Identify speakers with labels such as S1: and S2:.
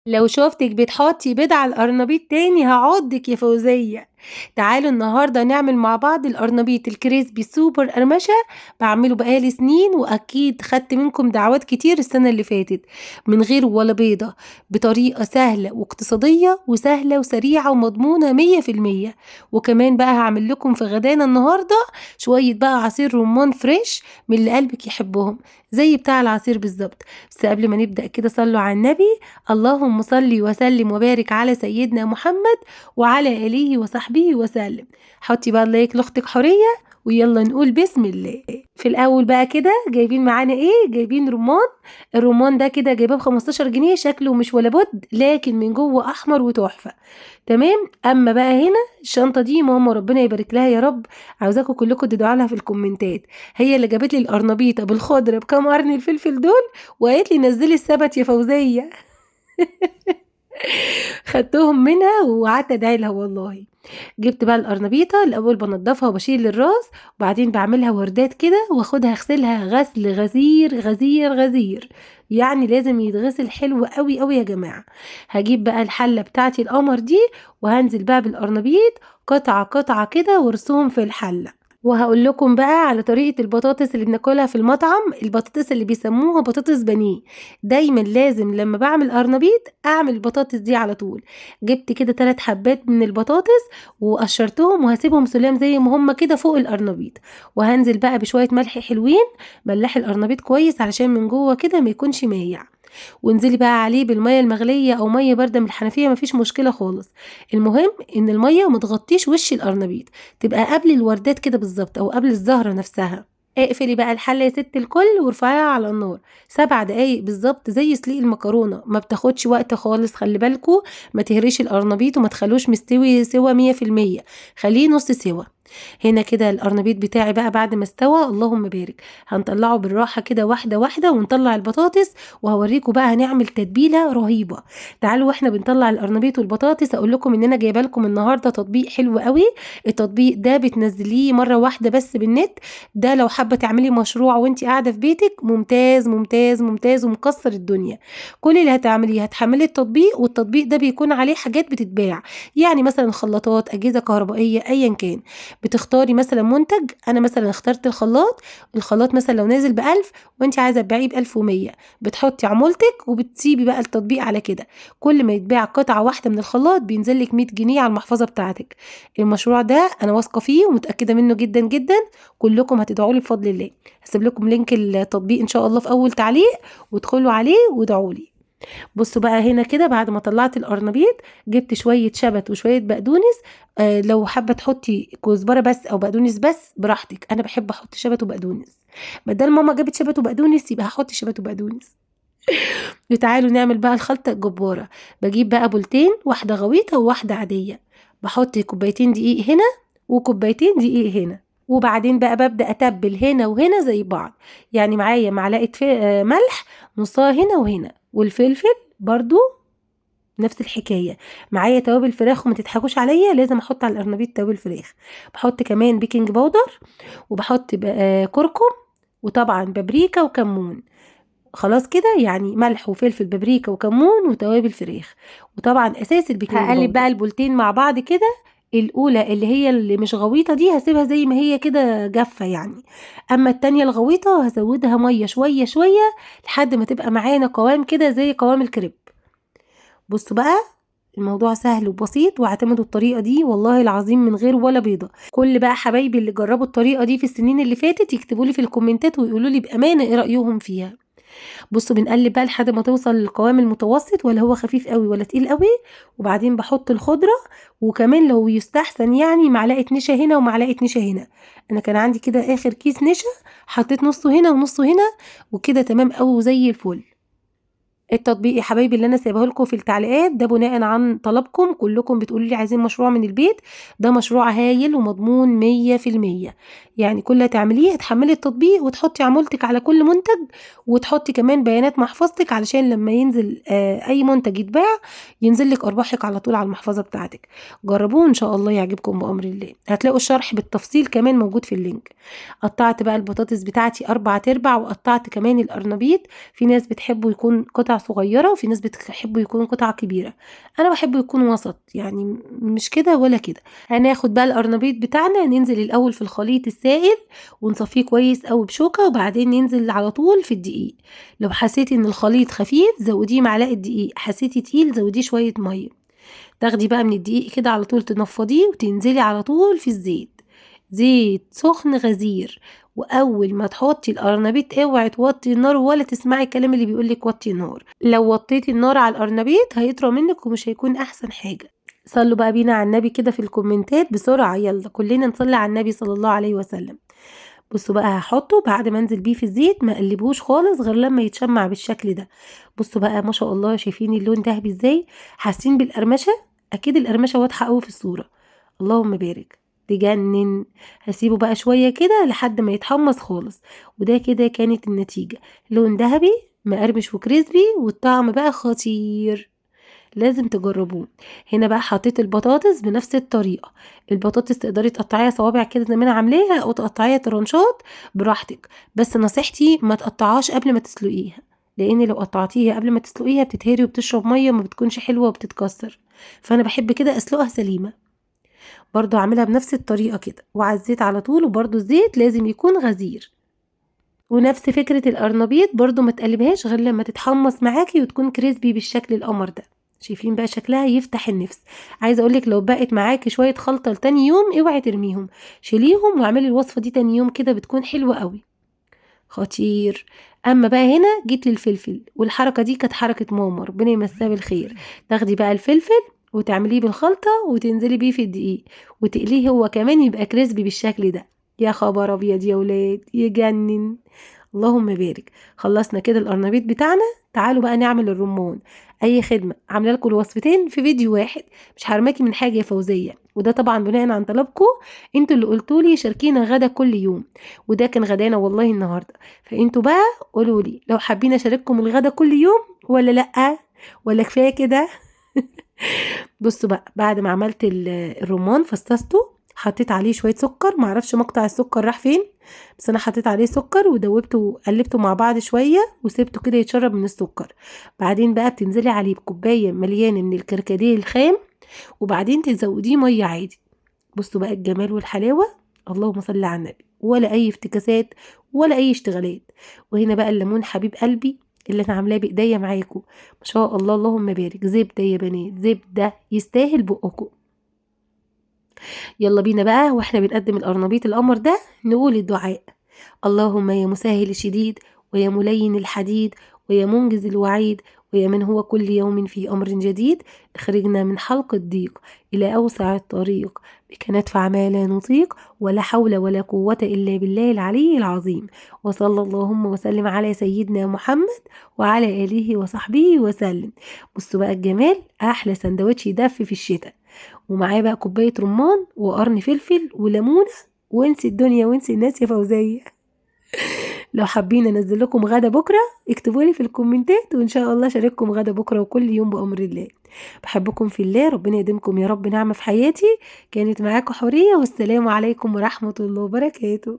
S1: لو شفتك بتحطي بيض على القرنبيط تاني هعضك يا فوزية. تعالوا النهاردة نعمل مع بعض القرنبيط الكريسبي سوبر قرمشة. بعمله بقالي سنين واكيد خدت منكم دعوات كتير السنة اللي فاتت، من غير ولا بيضة، بطريقة سهلة واقتصادية وسهلة وسريعة ومضمونة 100%. وكمان بقى هعمل لكم في غدانا النهاردة شوية بقى عصير رمان فريش من اللي قلبك يحبهم، زي بتاع العصير بالظبط. بس قبل ما نبدأ كده صلوا على النبي. اللهم صل وسلم وبارك على سيدنا محمد وعلى آله وصحبه وسلم. حطي بقى اللايك لاختك حورية ويلا نقول بسم الله. في الاول بقى كده جايبين معانا ايه؟ جايبين رمان. الرمان ده كده جايباه ب15 جنيه، شكله مش ولا بد لكن من جوه احمر وتحفه. تمام. اما بقى هنا الشنطه دي ماما ربنا يبارك لها يا رب، عاوزاكم كلكم تدعوا لها في الكومنتات. هي اللي جابت لي القرنبيطه بالخضره بكام قرن الفلفل دول، وقالت لي نزلي السبت يا فوزيه. خدتهم منها وقعدت ادعي لها والله. جبت بقى القرنبيطه الاول بنضفها وبشيل الراس، وبعدين بعملها وردات كده واخدها اغسلها غسل غزير غزير غزير، يعني لازم يتغسل حلو قوي قوي يا جماعه. هجيب بقى الحله بتاعتي القمر دي وهنزل بقى بالقرنبيط قطعه قطعه كده وارصهم في الحله. وهقول لكم بقى على طريقة البطاطس اللي بناكلها في المطعم، البطاطس اللي بيسموها بطاطس بانيه. دايما لازم لما بعمل قرنبيط اعمل البطاطس دي على طول. جبت كده 3 حبات من البطاطس وقشرتهم وهسيبهم سلام زي ما هم كده فوق القرنبيط. وهنزل بقى بشوية ملح حلوين، ملح القرنبيط كويس علشان من جوه كده ما يكونش مايع. وانزلي بقى عليه بالميه المغليه او ميه بارده من الحنفيه، مفيش مشكله خالص. المهم ان الميه ما تغطيش وش القرنبيط، تبقى قبل الوردات كده بالظبط او قبل الزهره نفسها. اقفلي بقى الحله يا ست الكل وارفعيها على النار 7 دقايق بالظبط زي سليق المكرونه، ما بتاخدش وقت خالص. خلي بالكوا ما تهريش القرنبيط وما تخلوش مستوي سوا 100%، خليه نص سوا. هنا كده القرنبيط بتاعي بقى بعد ما استوى اللهم بارك، هنطلعه بالراحه كده واحده واحده ونطلع البطاطس، وهوريكم بقى هنعمل تتبيله رهيبه. تعالوا واحنا بنطلع القرنبيط والبطاطس اقول لكم ان انا جايبه لكم النهارده تطبيق حلو قوي. التطبيق ده بتنزليه مره واحده بس بالنت، ده لو حابه تعملي مشروع وانت قاعده في بيتك ممتاز ممتاز ممتاز ومكسر الدنيا. كل اللي هتعمليه هتحملي التطبيق، والتطبيق ده بيكون عليه حاجات بتتباع، يعني مثلا خلاطات، اجهزه كهربائيه، ايا كان. بتختاري مثلا منتج، انا مثلا اخترت الخلاط. الخلاط مثلا لو نازل ب1000 وانت عايزه تبيعيه ب1100، بتحطي عمولتك وبتسيبي بقى التطبيق على كده. كل ما يتباع قطعه واحده من الخلاط بينزل لك 100 جنيه على المحفظه بتاعتك. المشروع ده انا واثقه فيه ومتاكده منه جدا جدا، كلكم هتدعوا لي بفضل الله. هسيب لكم لينك التطبيق ان شاء الله في اول تعليق، وادخلوا عليه وادعوا لي. بصوا بقى هنا كده بعد ما طلعت القرنبيط جبت شويه شبت وشويه بقدونس. لو حابه تحطي كزبره بس او بقدونس بس براحتك، انا بحب احط شبت وبقدونس. بدل ماما جابت شبت وبقدونس يبقى هحط شبت وبقدونس. وتعالوا نعمل بقى الخلطه الجباره. بجيب بقى بولتين، واحده غويطه وواحده عاديه. بحط كوبايتين دقيق هنا وكوبايتين دقيق هنا، وبعدين بقى ببدأ أتبل هنا وهنا زي بعض. يعني معايا معلقة ملح نصها هنا وهنا، والفلفل برضو نفس الحكاية. معايا توابل فراخ وما تضحكوش عليا لازم احط على القرنبيط توابل فراخ. بحط كمان بيكنج باودر، وبحط كركم، وطبعا بابريكا وكمون. خلاص كده يعني ملح وفلفل بابريكا وكمون وتوابل فراخ، وطبعا اساس البيكنج باودر. هقلب بقى البولتين مع بعض كده. الاولى اللي هي اللي مش غويطه دي هسيبها زي ما هي كده جافه يعني، اما التانية الغويطه هزودها ميه شويه شويه لحد ما تبقى معانا قوام كده زي قوام الكريب. بصوا بقى الموضوع سهل وبسيط، واعتمدوا الطريقة دي والله العظيم من غير ولا بيضة. كل بقى حبايبي اللي جربوا الطريقة دي في السنين اللي فاتت يكتبوا لي في الكومنتات ويقولوا لي بأمانة ايه رأيهم فيها. بصوا بنقلب بقى لحد ما توصل للقوام المتوسط، ولا هو خفيف قوي ولا تقيل قوي. وبعدين بحط الخضرة، وكمان لو يستحسن يعني معلقة نشا هنا ومعلقة نشا هنا. انا كان عندي كده اخر كيس نشا، حطيت نصه هنا ونصه هنا، وكده تمام قوي وزي الفل. التطبيق يا حبايبي اللي انا سايباه لكم في التعليقات ده بناء عن طلبكم، كلكم بتقولوا لي عايزين مشروع من البيت. ده مشروع هايل ومضمون 100%. يعني كل اللي هتعمليه هتحملي التطبيق وتحطي عمولتك على كل منتج، وتحطي كمان بيانات محفظتك علشان لما ينزل اي منتج يتباع ينزل لك ارباحك على طول على المحفظه بتاعتك. جربوه ان شاء الله يعجبكم بامر الله، هتلاقوا الشرح بالتفصيل كمان موجود في اللينك. قطعت بقى البطاطس بتاعتي 4 تربع، وقطعت كمان القرنبيط. في ناس بتحبه يكون قطع قطع صغيرة وفي ناس بتحبه يكون قطع كبيرة، أنا باحبه يكون وسط يعني مش كده ولا كده. هناخد بقى القرنبيط بتاعنا ننزل الأول في الخليط السائل ونصفيه كويس أوي بشوكة وبعدين ننزل على طول في الدقيق. لو حسيتي إن الخليط خفيف زوديه معلقة دقيق، حسيتي تقيل زوديه شوية مَيّة. تاخدي بقى من الدقيق كده على طول تنفضيه وتنزلي على طول في الزيت، زيت سخن غزير. وأول ما تحطي القرنبيط اوعي توطي النار ولا تسمعي الكلام اللي بيقولك وطي النار، لو وطيتي النار على القرنبيط هيطرى منك ومش هيكون أحسن حاجة. صلوا بقى بينا على النبي كده في الكومنتات بسرعة، يلا كلنا نصلي على النبي صلى الله عليه وسلم. بصوا بقى هاحطه بعد ما انزل بيه في الزيت، ما اقلبهوش خالص غير لما يتشمع بالشكل ده. بصوا بقى ما شاء الله، شايفين اللون دهبي ازاي؟ حاسين بالقرمشه؟ اكيد القرمشه واضحه قوي في الصوره. اللهم بارك، تجنن. هسيبه بقى شويه كده لحد ما يتحمص خالص، وده كده كانت النتيجه، لون دهبي مقرمش وكريسبي والطعم بقى خطير، لازم تجربوه. هنا بقى حطيت البطاطس بنفس الطريقة. البطاطس تقدري تقطعيها صوابع كده زي ما انا عاملاها او تقطعيها طرنشات براحتك، بس نصيحتي ما تقطعهاش قبل ما تسلقيها، لان لو قطعتيها قبل ما تسلقيها بتتهري وبتشرب ميه وما بتكونش حلوه وبتتكسر. فانا بحب كده اسلقها سليمه. برضو اعملها بنفس الطريقه كده وعلى الزيت على طول، وبرضو الزيت لازم يكون غزير. ونفس فكرة القرنبيط برضو ما تقلبهاش غير لما تتحمص معاكي وتكون كريسبي بالشكل القمر ده. شايفين بقى شكلها يفتح النفس. عايزه اقولك لو بقت معاكي شويه خلطه لتاني يوم اوعي ترميهم، شيليهم واعملي الوصفه دي تاني يوم كده بتكون حلوه قوي، خطير. اما بقى هنا جيت للفلفل، والحركه دي كانت حركه ماما ربنا يمسها بالخير. تاخدي بقى الفلفل وتعمليه بالخلطه وتنزلي بيه في الدقيق وتقليه هو كمان يبقى كريسبي بالشكل ده. يا خبر ابيض يا ولاد يجنن. اللهم بارك. خلصنا كده القرنبيط بتاعنا، تعالوا بقى نعمل الرمان. اي خدمه، عامله لكم الوصفتين في فيديو واحد، مش حرماكي من حاجه يا فوزيه، وده طبعا بناء عن طلبكم انتوا اللي قلتوا لي شاركينا غدا كل يوم، وده كان غدانا والله النهارده. فانتوا بقى قولوا لي لو حابين اشارككم الغدا كل يوم ولا لا، ولا كفايه كده. بصوا بقى بعد ما عملت الرمان فصصته، حطيت عليه شويه سكر، معرفش مقطع السكر راح فين، بس انا حطيت عليه سكر ودوبته وقلبته مع بعض شويه وسبته كده يتشرب من السكر. بعدين بقى بتنزلي عليه بكوبايه مليانه من الكركديه الخام، وبعدين تزوديه ميه عادي. بصوا بقى الجمال والحلاوه، اللهم صل على النبي، ولا اي افتكاسات ولا اي اشتغالات. وهنا بقى الليمون حبيب قلبي اللي انا عاملاه بايديا معاكم، ما شاء الله اللهم بارك، زبده يا بنات زبده يستاهل بقكم. يلا بينا بقى واحنا بنقدم القرنبيط القمر ده نقول الدعاء. اللهم يا مسهل الشديد ويا ملين الحديد ويا منجز الوعيد ويا من هو كل يوم في أمر جديد، اخرجنا من حلق الضيق إلى أوسع الطريق، بك ندفع ما لا نطيق ولا حول ولا قوة إلا بالله العلي العظيم. وصلى اللهم وسلم على سيدنا محمد وعلى آله وصحبه وسلم. بصوا بقى الجمال، أحلى سندوتش يدفي في الشتاء، ومعاه بقى كوباية رمان وقرن فلفل وليمونة، وانسي الدنيا وانسي الناس يا فوزية. لو حابين انزل لكم غدا بكرة اكتبوا لي في الكومنتات وان شاء الله اشارككم غدا بكرة وكل يوم بأمر الله. بحبكم في الله، ربنا يديمكم يا رب نعمة في حياتي. كانت معاكم حورية، والسلام عليكم ورحمة الله وبركاته.